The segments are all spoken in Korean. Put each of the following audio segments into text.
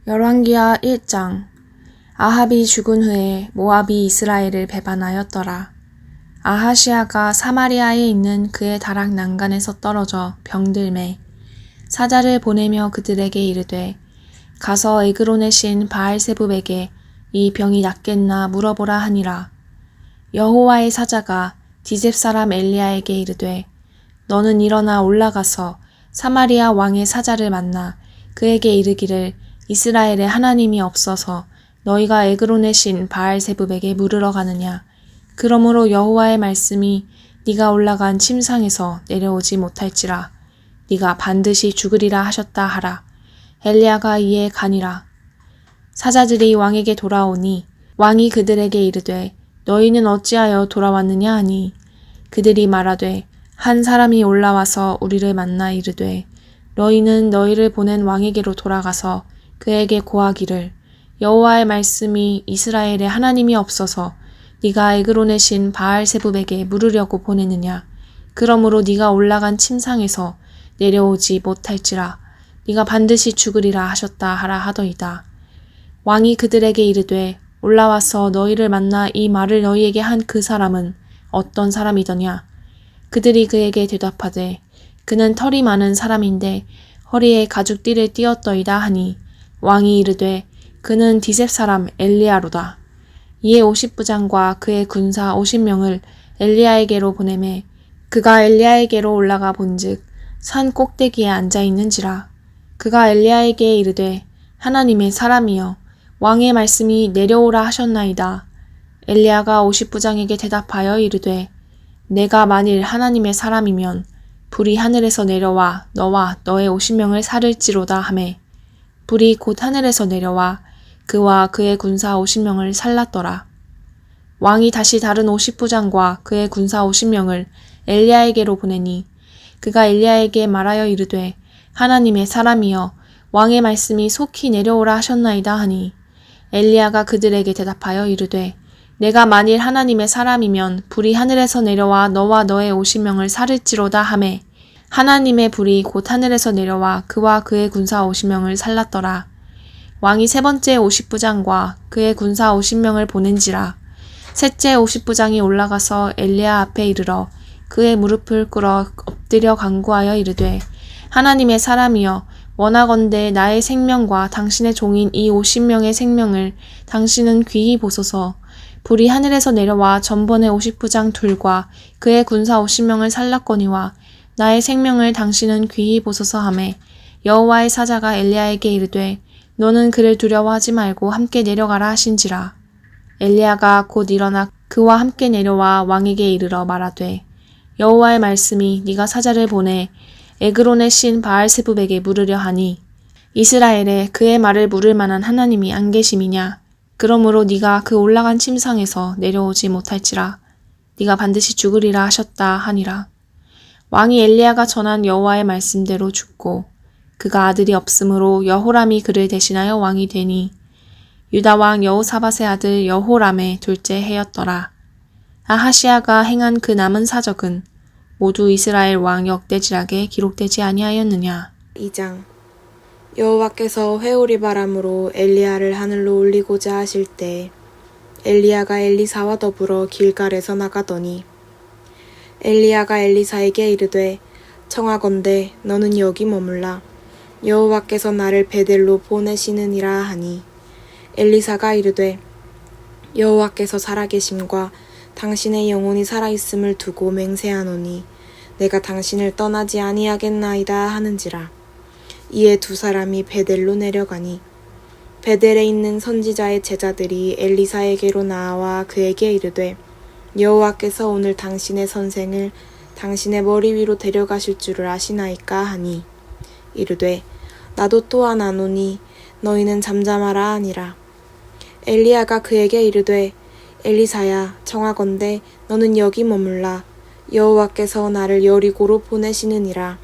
열왕기하 1장. 아합이 죽은 후에 모압이 이스라엘을 배반하였더라. 아하시아가 사마리아에 있는 그의 다락 난간에서 떨어져 병들매 사자를 보내며 그들에게 이르되 가서 에그론의 신 바알세붑에게 이 병이 낫겠나 물어보라 하니라. 여호와의 사자가 디셉 사람 엘리야에게 이르되 너는 일어나 올라가서 사마리아 왕의 사자를 만나 그에게 이르기를 이스라엘에 하나님이 없어서 너희가 에그론의 신 바알세붑에게 물으러 가느냐. 그러므로 여호와의 말씀이 네가 올라간 침상에서 내려오지 못할지라. 네가 반드시 죽으리라 하셨다 하라. 엘리야가 이에 가니라. 사자들이 왕에게 돌아오니 왕이 그들에게 이르되 너희는 어찌하여 돌아왔느냐 하니 그들이 말하되 한 사람이 올라와서 우리를 만나 이르되 너희는 너희를 보낸 왕에게로 돌아가서 그에게 고하기를 여호와의 말씀이 이스라엘에 하나님이 없어서 네가 에그론의 신 바알세붑에게 물으려고 보내느냐. 그러므로 네가 올라간 침상에서 내려오지 못할지라. 네가 반드시 죽으리라 하셨다 하라 하더이다. 왕이 그들에게 이르되 올라와서 너희를 만나 이 말을 너희에게 한 그 사람은 어떤 사람이더냐. 그들이 그에게 대답하되 그는 털이 많은 사람인데 허리에 가죽띠를 띠었더이다 하니 왕이 이르되 그는 디셉 사람 엘리야로다. 이에 50부장과 그의 군사 50명을 엘리야에게로 보내매 그가 엘리야에게로 올라가 본즉 산 꼭대기에 앉아 있는지라. 그가 엘리야에게 이르되 하나님의 사람이여 왕의 말씀이 내려오라 하셨나이다. 엘리야가 50부장에게 대답하여 이르되 내가 만일 하나님의 사람이면 불이 하늘에서 내려와 너와 너의 50명을 살을지로다 하매 불이 곧 하늘에서 내려와 그와 그의 군사 50명을 살랐더라. 왕이 다시 다른 50부장과 그의 군사 50명을 엘리야에게로 보내니 그가 엘리야에게 말하여 이르되 하나님의 사람이여 왕의 말씀이 속히 내려오라 하셨나이다 하니 엘리야가 그들에게 대답하여 이르되 내가 만일 하나님의 사람이면 불이 하늘에서 내려와 너와 너의 50명을 살을지로다 하매 하나님의 불이 곧 하늘에서 내려와 그와 그의 군사 50명을 살랐더라. 왕이 세 번째 50부장과 그의 군사 50명을 보낸지라. 셋째 50부장이 올라가서 엘리야 앞에 이르러 그의 무릎을 꿇어 엎드려 간구하여 이르되 하나님의 사람이여 원하건대 나의 생명과 당신의 종인 이 50명의 생명을 당신은 귀히 보소서. 불이 하늘에서 내려와 전번의 50부장 둘과 그의 군사 50명을 살랐거니와 나의 생명을 당신은 귀히 보소서 하매 여호와의 사자가 엘리야에게 이르되 너는 그를 두려워하지 말고 함께 내려가라 하신지라. 엘리야가 곧 일어나 그와 함께 내려와 왕에게 이르러 말하되 여호와의 말씀이 네가 사자를 보내 에그론의 신 바알세붑에게 물으려 하니 이스라엘에 그의 말을 물을 만한 하나님이 안 계심이냐. 그러므로 네가 그 올라간 침상에서 내려오지 못할지라. 네가 반드시 죽으리라 하셨다 하니라. 왕이 엘리야가 전한 여호와의 말씀대로 죽고 그가 아들이 없으므로 여호람이 그를 대신하여 왕이 되니 유다 왕 여호사밧의 아들 여호람의 둘째 해였더라. 아하시아가 행한 그 남은 사적은 모두 이스라엘 왕 역대지락에 기록되지 아니하였느냐. 2장. 여호와께서 회오리 바람으로 엘리야를 하늘로 올리고자 하실 때 엘리야가 엘리사와 더불어 길갈에서 나가더니 엘리야가 엘리사에게 이르되 청하건대 너는 여기 머물라. 여호와께서 나를 베델로 보내시느니라 하니 엘리사가 이르되 여호와께서 살아계심과 당신의 영혼이 살아있음을 두고 맹세하노니 내가 당신을 떠나지 아니하겠나이다 하는지라. 이에 두 사람이 베델로 내려가니 베델에 있는 선지자의 제자들이 엘리사에게로 나와 그에게 이르되 여호와께서 오늘 당신의 선생을 당신의 머리 위로 데려가실 줄을 아시나이까 하니 이르되 나도 또한 아노니 너희는 잠잠하라 하니라. 엘리야가 그에게 이르되 엘리사야 청하건대 너는 여기 머물라. 여호와께서 나를 여리고로 보내시느니라.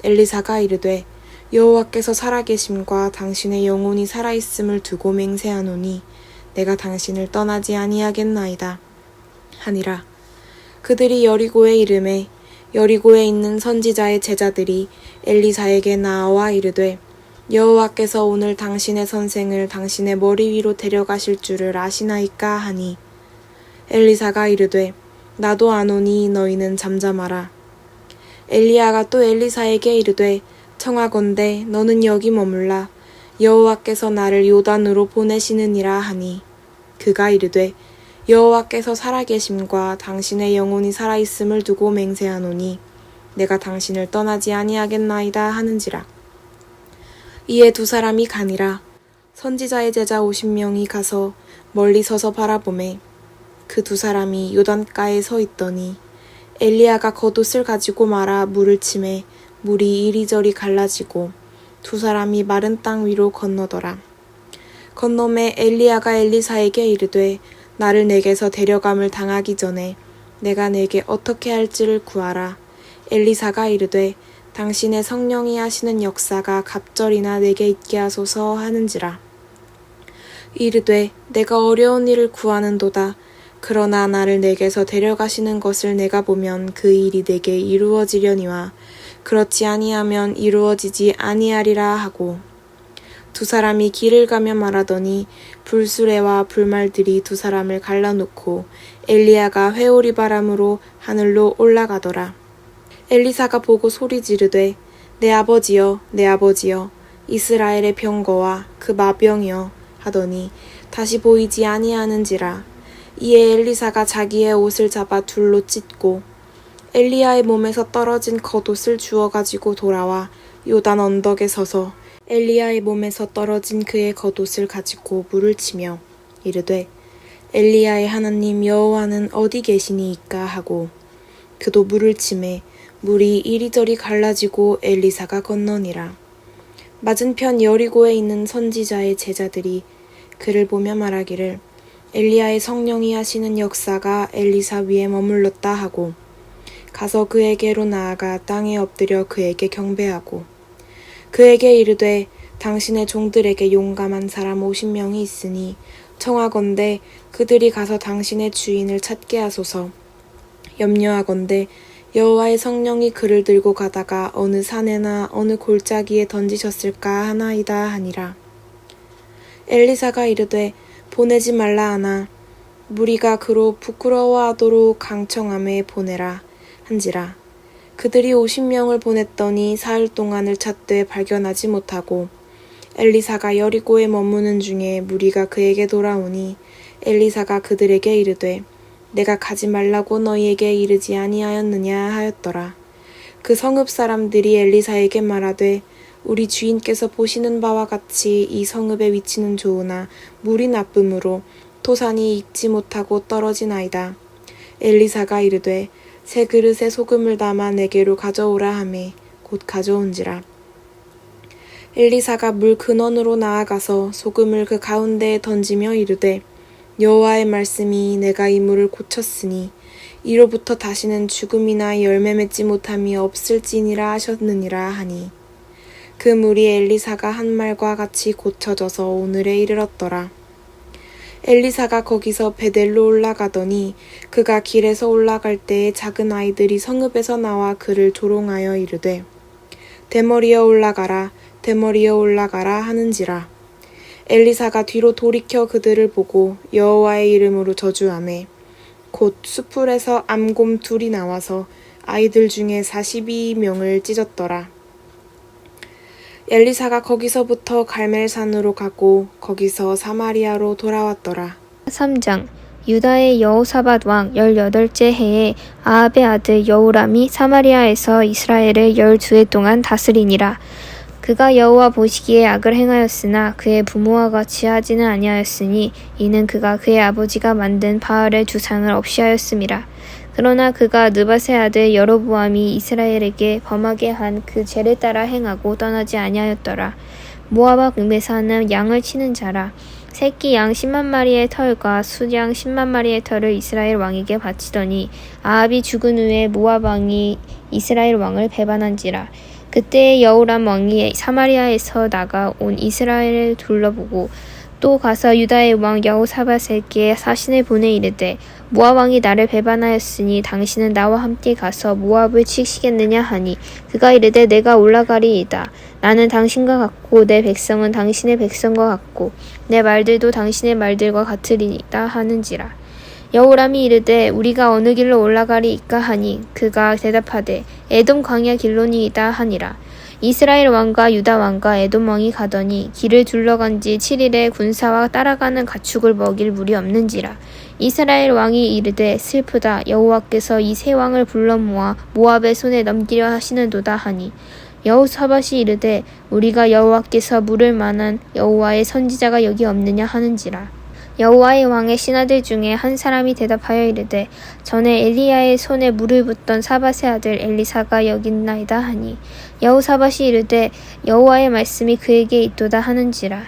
엘리사가 이르되 여호와께서 살아계심과 당신의 영혼이 살아있음을 두고 맹세하노니 내가 당신을 떠나지 아니하겠나이다 하니라. 그들이 여리고에 이르매 여리고에 있는 선지자의 제자들이 엘리사에게 나와 이르되 여호와께서 오늘 당신의 선생을 당신의 머리 위로 데려가실 줄을 아시나이까 하니 엘리사가 이르되 나도 아노니 너희는 잠잠하라. 엘리야가 또 엘리사에게 이르되 청하건대 너는 여기 머물라. 여호와께서 나를 요단으로 보내시느니라 하니 그가 이르되 여호와께서 살아계심과 당신의 영혼이 살아있음을 두고 맹세하노니 내가 당신을 떠나지 아니하겠나이다 하는지라. 이에 두 사람이 가니라. 선지자의 제자 50명이 가서 멀리 서서 바라보매 그 두 사람이 요단가에 서 있더니 엘리야가 겉옷을 가지고 말아 물을 치매 물이 이리저리 갈라지고 두 사람이 마른 땅 위로 건너더라. 건너매 엘리야가 엘리사에게 이르되 나를 내게서 데려감을 당하기 전에 내가 내게 어떻게 할지를 구하라. 엘리사가 이르되 당신의 성령이 하시는 역사가 갑절이나 내게 있게 하소서 하는지라. 이르되 내가 어려운 일을 구하는도다. 그러나 나를 내게서 데려가시는 것을 내가 보면 그 일이 내게 이루어지려니와 그렇지 아니하면 이루어지지 아니하리라 하고 두 사람이 길을 가며 말하더니 불수레와 불말들이 두 사람을 갈라놓고 엘리야가 회오리 바람으로 하늘로 올라가더라. 엘리사가 보고 소리 지르되 내 아버지여 내 아버지여 이스라엘의 병거와 그 마병이여 하더니 다시 보이지 아니하는지라. 이에 엘리사가 자기의 옷을 잡아 둘로 찢고 엘리야의 몸에서 떨어진 겉옷을 주워 가지고 돌아와 요단 언덕에 서서 엘리야의 몸에서 떨어진 그의 겉옷을 가지고 물을 치며 이르되 엘리야의 하나님 여호와는 어디 계시니이까 하고 그도 물을 치매 물이 이리저리 갈라지고 엘리사가 건너니라. 맞은편 여리고에 있는 선지자의 제자들이 그를 보며 말하기를 엘리야의 성령이 하시는 역사가 엘리사 위에 머물렀다 하고 가서 그에게로 나아가 땅에 엎드려 그에게 경배하고 그에게 이르되 당신의 종들에게 용감한 사람 50명이 있으니 청하건대 그들이 가서 당신의 주인을 찾게 하소서. 염려하건대 여호와의 성령이 그를 들고 가다가 어느 산에나 어느 골짜기에 던지셨을까 하나이다 하니라. 엘리사가 이르되 보내지 말라 하나 무리가 그로 부끄러워하도록 강청함에 보내라 한지라. 그들이 50명을 보냈더니 사흘 동안을 찾되 발견하지 못하고 엘리사가 여리고에 머무는 중에 무리가 그에게 돌아오니 엘리사가 그들에게 이르되 내가 가지 말라고 너희에게 이르지 아니하였느냐 하였더라. 그 성읍 사람들이 엘리사에게 말하되 우리 주인께서 보시는 바와 같이 이 성읍의 위치는 좋으나 물이 나쁨으로 토산이 익지 못하고 떨어지나이다. 엘리사가 이르되 새 그릇에 소금을 담아 내게로 가져오라 하매 곧 가져온지라. 엘리사가 물 근원으로 나아가서 소금을 그 가운데에 던지며 이르되 여호와의 말씀이 내가 이 물을 고쳤으니 이로부터 다시는 죽음이나 열매 맺지 못함이 없을지니라 하셨느니라 하니 그 물이 엘리사가 한 말과 같이 고쳐져서 오늘에 이르렀더라. 엘리사가 거기서 베델로 올라가더니 그가 길에서 올라갈 때에 작은 아이들이 성읍에서 나와 그를 조롱하여 이르되 대머리여 올라가라 대머리여 올라가라 하는지라. 엘리사가 뒤로 돌이켜 그들을 보고 여호와의 이름으로 저주하매 곧 수풀에서 암곰 둘이 나와서 아이들 중에 42명을 찢었더라. 엘리사가 거기서부터 갈멜산으로 가고 거기서 사마리아로 돌아왔더라. 3장 유다의 여호사밧 왕 18째 해에 아합의 아들 여호람이 사마리아에서 이스라엘을 12해 동안 다스리니라. 그가 여호와 보시기에 악을 행하였으나 그의 부모와 같이 하지는 아니하였으니 이는 그가 그의 아버지가 만든 바알의 주상을 없이 하였음이라. 그러나 그가 느밧의 아들 여로보암이 이스라엘에게 범하게 한 그 죄를 따라 행하고 떠나지 아니하였더라. 모압과 금에사는 양을 치는 자라. 새끼 양 10만 마리의 털과 수양 10만 마리의 털을 이스라엘 왕에게 바치더니 아합이 죽은 후에 모압 왕이 이스라엘 왕을 배반한지라. 그때 여호람 왕이 사마리아에서 나가 온 이스라엘을 둘러보고 또 가서 유다의 왕 여호사밧에게 사신을 보내 이르되 모압 왕이 나를 배반하였으니 당신은 나와 함께 가서 모압을 치시겠느냐 하니 그가 이르되 내가 올라가리이다. 나는 당신과 같고 내 백성은 당신의 백성과 같고 내 말들도 당신의 말들과 같으리이다 하는지라. 여호람이 이르되 우리가 어느 길로 올라가리이까 하니 그가 대답하되 에돔 광야 길로니이다 하니라. 이스라엘 왕과 유다 왕과 에돔 왕이 가더니 길을 둘러간 지 7일에 군사와 따라가는 가축을 먹일 물이 없는지라. 이스라엘 왕이 이르되 슬프다. 여호와께서 이 세 왕을 불러 모아 모압의 손에 넘기려 하시는도다 하니 여호사밧이 이르되 우리가 여호와께서 물을 만한 여호와의 선지자가 여기 없느냐 하는지라. 여호와의 왕의 신하들 중에 한 사람이 대답하여 이르되 전에 엘리야의 손에 물을 붓던 사밧의 아들 엘리사가 여기 있나이다 하니 여호사밧이 이르되 여호와의 말씀이 그에게 있도다 하는지라.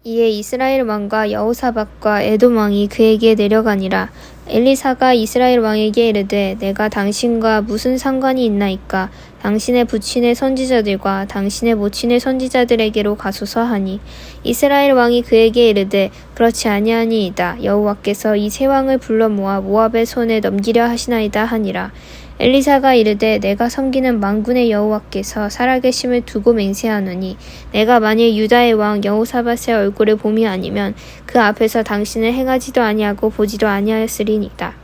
이에 이스라엘 왕과 여호사밧과 에돔 왕이 그에게 내려가니라. 엘리사가 이스라엘 왕에게 이르되 내가 당신과 무슨 상관이 있나이까. 당신의 부친의 선지자들과 당신의 모친의 선지자들에게로 가소서 하니 이스라엘 왕이 그에게 이르되 그렇지 아니하니이다. 여호와께서 이 세 왕을 불러 모아 모압의 손에 넘기려 하시나이다 하니라. 엘리사가 이르되 내가 섬기는 만군의 여호와께서 살아계심을 두고 맹세하노니 내가 만일 유다의 왕 여호사밧의 얼굴을 봄이 아니면 그 앞에서 당신을 행하지도 아니하고 보지도 아니하였으리니이다.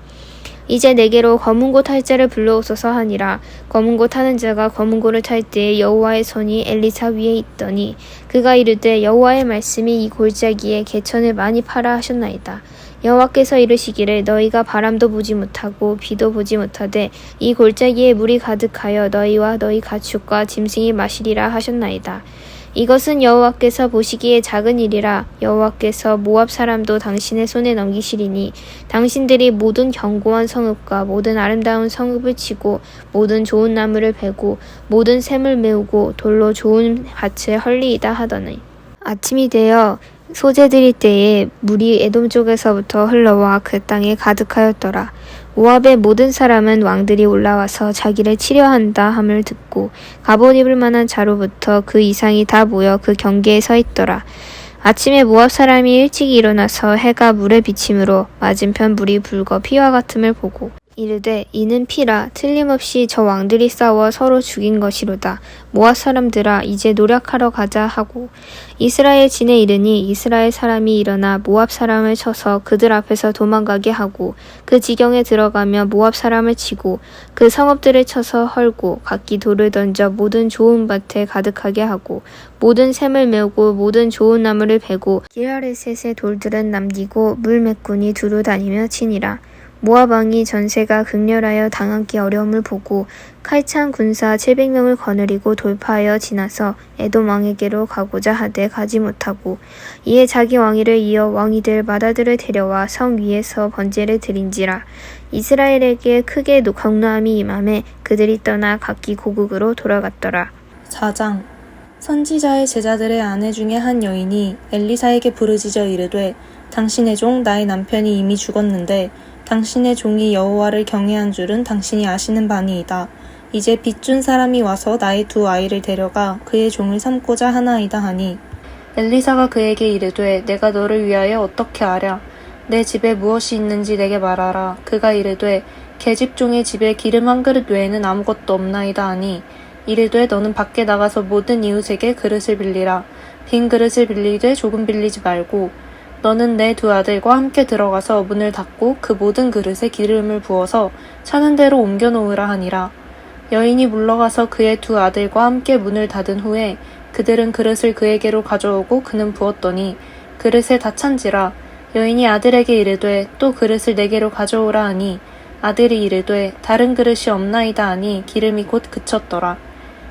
이제 내게로 검은고 탈 자를 불러오소서 하니라. 검은고 타는 자가 검은고를 탈 때에 여호와의 손이 엘리사 위에 있더니 그가 이르되 여호와의 말씀이 이 골짜기에 개천을 많이 파라 하셨나이다. 여호와께서 이르시기를 너희가 바람도 보지 못하고 비도 보지 못하되 이 골짜기에 물이 가득하여 너희와 너희 가축과 짐승이 마시리라 하셨나이다. 이것은 여호와께서 보시기에 작은 일이라. 여호와께서 모압 사람도 당신의 손에 넘기시리니 당신들이 모든 견고한 성읍과 모든 아름다운 성읍을 치고 모든 좋은 나무를 베고 모든 샘을 메우고 돌로 좋은 밭을 헐리이다 하더니 아침이 되어 소재 들일 때에 물이 에돔 쪽에서부터 흘러와 그 땅에 가득하였더라. 모압의 모든 사람은 왕들이 올라와서 자기를 치려한다 함을 듣고 갑옷 입을 만한 자로부터 그 이상이 다 모여 그 경계에 서 있더라. 아침에 모압 사람이 일찍 일어나서 해가 물에 비침으로 맞은편 물이 붉어 피와 같음을 보고 이르되 이는 피라. 틀림없이 저 왕들이 싸워 서로 죽인 것이로다. 모압 사람들아 이제 노력하러 가자 하고 이스라엘 진에 이르니 이스라엘 사람이 일어나 모압 사람을 쳐서 그들 앞에서 도망가게 하고 그 지경에 들어가며 모압 사람을 치고 그 성읍들을 쳐서 헐고 각기 돌을 던져 모든 좋은 밭에 가득하게 하고 모든 샘을 메우고 모든 좋은 나무를 베고 기라레셋의 돌들은 남기고 물매꾼이 두루 다니며 치니라. 모압 왕이 전세가 극렬하여 당하기 어려움을 보고 칼찬 군사 700명을 거느리고 돌파하여 지나서 에돔 왕에게로 가고자 하되 가지 못하고 이에 자기 왕위를 이어 왕이들 마다들을 데려와 성 위에서 번제를 드린지라. 이스라엘에게 크게 경노함이 임하매 그들이 떠나 각기 고국으로 돌아갔더라. 4장. 선지자의 제자들의 아내 중에 한 여인이 엘리사에게 부르짖어 이르되 당신의 종 나의 남편이 이미 죽었는데 당신의 종이 여호와를 경외한 줄은 당신이 아시는 바니이다. 이제 빚준 사람이 와서 나의 두 아이를 데려가 그의 종을 삼고자 하나이다 하니 엘리사가 그에게 이르되 내가 너를 위하여 어떻게 하랴. 내 집에 무엇이 있는지 내게 말하라. 그가 이르되 계집종의 집에 기름 한 그릇 외에는 아무것도 없나이다 하니 이르되 너는 밖에 나가서 모든 이웃에게 그릇을 빌리라. 빈 그릇을 빌리되 조금 빌리지 말고 너는 내 두 아들과 함께 들어가서 문을 닫고 그 모든 그릇에 기름을 부어서 차는 대로 옮겨 놓으라 하니라. 여인이 물러가서 그의 두 아들과 함께 문을 닫은 후에 그들은 그릇을 그에게로 가져오고 그는 부었더니 그릇에 다 찬지라. 여인이 아들에게 이르되 또 그릇을 내게로 가져오라 하니 아들이 이르되 다른 그릇이 없나이다 하니 기름이 곧 그쳤더라.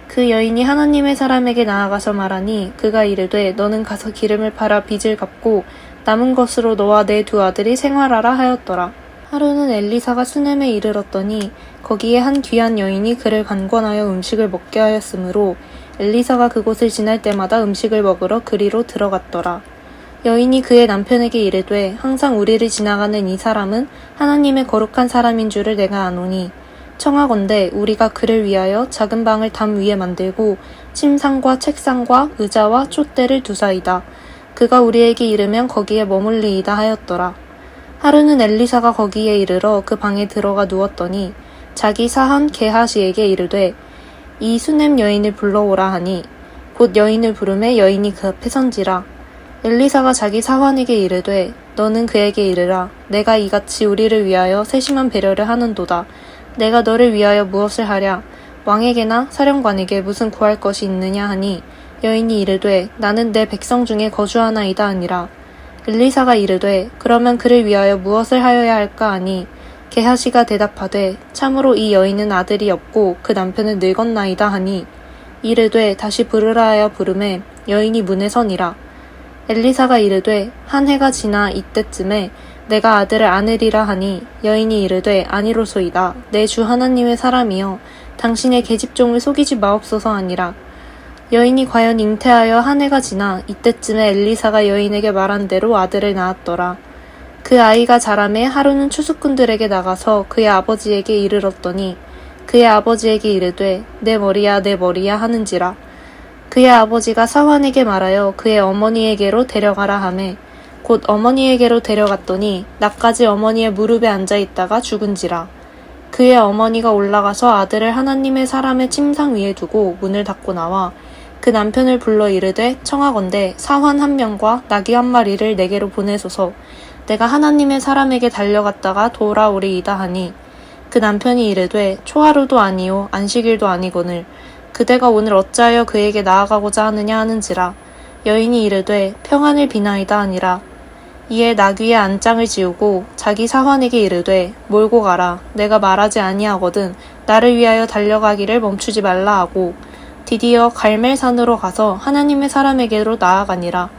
그 여인이 하나님의 사람에게 나아가서 말하니 그가 이르되 너는 가서 기름을 팔아 빚을 갚고 남은 것으로 너와 내 두 아들이 생활하라 하였더라. 하루는 엘리사가 수넴에 이르렀더니 거기에 한 귀한 여인이 그를 간권하여 음식을 먹게 하였으므로 엘리사가 그곳을 지날 때마다 음식을 먹으러 그리로 들어갔더라. 여인이 그의 남편에게 이르되 항상 우리를 지나가는 이 사람은 하나님의 거룩한 사람인 줄을 내가 아노니 청하건대 우리가 그를 위하여 작은 방을 담 위에 만들고 침상과 책상과 의자와 촛대를 두사이다. 그가 우리에게 이르면 거기에 머물리이다 하였더라. 하루는 엘리사가 거기에 이르러 그 방에 들어가 누웠더니 자기 사한 게하시에게 이르되 이 수넴 여인을 불러오라 하니 곧 여인을 부르매 여인이 그 앞에 선지라. 엘리사가 자기 사환에게 이르되 너는 그에게 이르라. 내가 이같이 우리를 위하여 세심한 배려를 하는도다. 내가 너를 위하여 무엇을 하랴? 왕에게나 사령관에게 무슨 구할 것이 있느냐 하니 여인이 이르되 나는 내 백성 중에 거주하나이다 하니라. 엘리사가 이르되 그러면 그를 위하여 무엇을 하여야 할까 하니 게하시가 대답하되 참으로 이 여인은 아들이 없고 그 남편은 늙었나이다 하니 이르되 다시 부르라 하여 부르매 여인이 문에 서니라. 엘리사가 이르되 한 해가 지나 이때쯤에 내가 아들을 안으리라 하니 여인이 이르되 아니로소이다. 내 주 하나님의 사람이여 당신의 계집종을 속이지 마옵소서 하니라. 여인이 과연 잉태하여 한 해가 지나 이때쯤에 엘리사가 여인에게 말한 대로 아들을 낳았더라. 그 아이가 자라매 하루는 추수꾼들에게 나가서 그의 아버지에게 이르렀더니 그의 아버지에게 이르되 내 머리야 내 머리야 하는지라. 그의 아버지가 사환에게 말하여 그의 어머니에게로 데려가라 하매 곧 어머니에게로 데려갔더니 낮까지 어머니의 무릎에 앉아있다가 죽은지라. 그의 어머니가 올라가서 아들을 하나님의 사람의 침상 위에 두고 문을 닫고 나와 그 남편을 불러 이르되 청하건대 사환 한 명과 나귀 한 마리를 내게로 보내소서. 내가 하나님의 사람에게 달려갔다가 돌아오리이다 하니 그 남편이 이르되 초하루도 아니요 안식일도 아니거늘 그대가 오늘 어찌하여 그에게 나아가고자 하느냐 하는지라. 여인이 이르되 평안을 비나이다 하니라. 이에 나귀의 안장을 지우고 자기 사환에게 이르되 몰고 가라. 내가 말하지 아니하거든 나를 위하여 달려가기를 멈추지 말라 하고 드디어 갈멜산으로 가서 하나님의 사람에게로 나아가니라.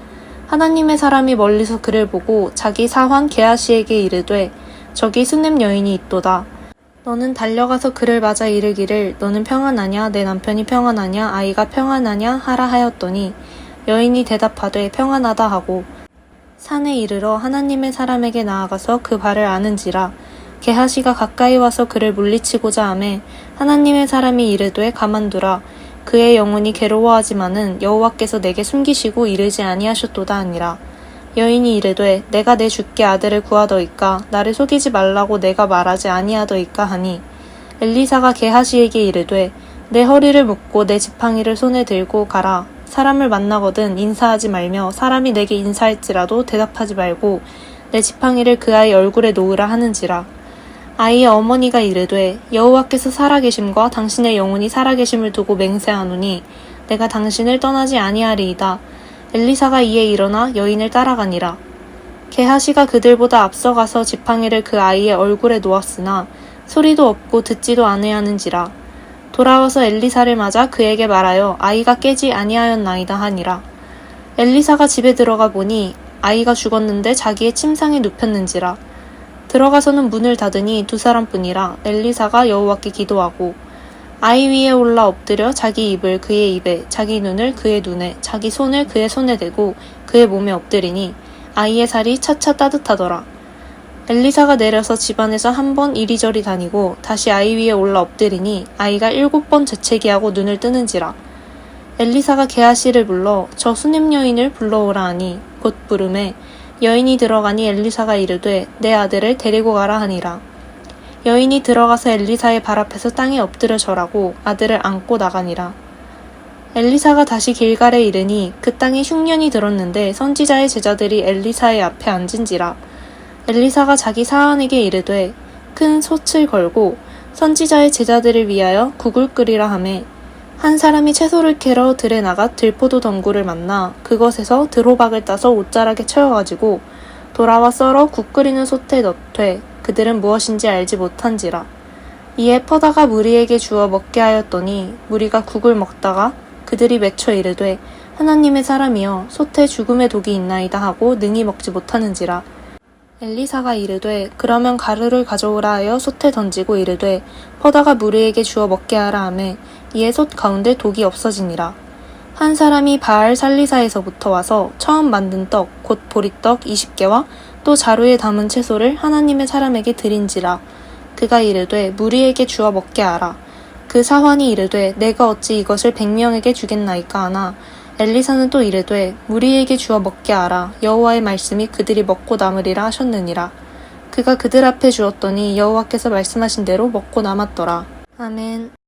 하나님의 사람이 멀리서 그를 보고 자기 사환 게하시에게 이르되 저기 수넴 여인이 있도다. 너는 달려가서 그를 맞아 이르기를 너는 평안하냐 내 남편이 평안하냐 아이가 평안하냐 하라 하였더니 여인이 대답하되 평안하다 하고 산에 이르러 하나님의 사람에게 나아가서 그 발을 아는지라. 게하시가 가까이 와서 그를 물리치고자 하매 하나님의 사람이 이르되 가만두라. 그의 영혼이 괴로워하지만은 여호와께서 내게 숨기시고 이르지 아니하셨도다 하니라. 여인이 이르되 내가 내 주께 아들을 구하더이까 나를 속이지 말라고 내가 말하지 아니하더이까 하니 엘리사가 게하시에게 이르되 내 허리를 묶고 내 지팡이를 손에 들고 가라. 사람을 만나거든 인사하지 말며 사람이 내게 인사할지라도 대답하지 말고 내 지팡이를 그 아이 얼굴에 놓으라 하는지라. 아이의 어머니가 이르되 여호와께서 살아계심과 당신의 영혼이 살아계심을 두고 맹세하노니 내가 당신을 떠나지 아니하리이다. 엘리사가 이에 일어나 여인을 따라가니라. 게하시가 그들보다 앞서가서 지팡이를 그 아이의 얼굴에 놓았으나 소리도 없고 듣지도 아니하는지라. 돌아와서 엘리사를 맞아 그에게 말하여 아이가 깨지 아니하였나이다 하니라. 엘리사가 집에 들어가 보니 아이가 죽었는데 자기의 침상에 눕혔는지라. 들어가서는 문을 닫으니 두 사람뿐이라. 엘리사가 여호와께 기도하고 아이 위에 올라 엎드려 자기 입을 그의 입에 자기 눈을 그의 눈에 자기 손을 그의 손에 대고 그의 몸에 엎드리니 아이의 살이 차차 따뜻하더라. 엘리사가 내려서 집안에서 한 번 이리저리 다니고 다시 아이 위에 올라 엎드리니 아이가 7번 재채기하고 눈을 뜨는지라. 엘리사가 게하시를 불러 저 수넴 여인을 불러오라 하니 곧 부르매 여인이 들어가니 엘리사가 이르되 내 아들을 데리고 가라 하니라. 여인이 들어가서 엘리사의 발 앞에서 땅에 엎드려 절하고 아들을 안고 나가니라. 엘리사가 다시 길갈에 이르니 그 땅에 흉년이 들었는데 선지자의 제자들이 엘리사의 앞에 앉은지라. 엘리사가 자기 사환에게 이르되 큰 솥을 걸고 선지자의 제자들을 위하여 국을 끓이라 하매 한 사람이 채소를 캐러 들에 나가 들포도 덩굴을 만나 그것에서 들호박을 따서 옷자락에 채워가지고 돌아와 썰어 국 끓이는 솥에 넣되 그들은 무엇인지 알지 못한지라. 이에 퍼다가 무리에게 주어 먹게 하였더니 무리가 국을 먹다가 그들이 맺혀 이르되 하나님의 사람이여 솥에 죽음의 독이 있나이다 하고 능히 먹지 못하는지라. 엘리사가 이르되 그러면 가루를 가져오라 하여 솥에 던지고 이르되 퍼다가 무리에게 주어 먹게 하라 하매 이에 솥 가운데 독이 없어지니라. 한 사람이 바알 살리사에서부터 와서 처음 만든 떡 곧 보리떡 20개와 또 자루에 담은 채소를 하나님의 사람에게 드린지라. 그가 이르되 무리에게 주어 먹게 하라. 그 사환이 이르되 내가 어찌 이것을 100명에게 주겠나이까 하나 엘리사는 또 이르되 무리에게 주어 먹게 하라. 여호와의 말씀이 그들이 먹고 남으리라 하셨느니라. 그가 그들 앞에 주었더니 여호와께서 말씀하신 대로 먹고 남았더라. 아멘.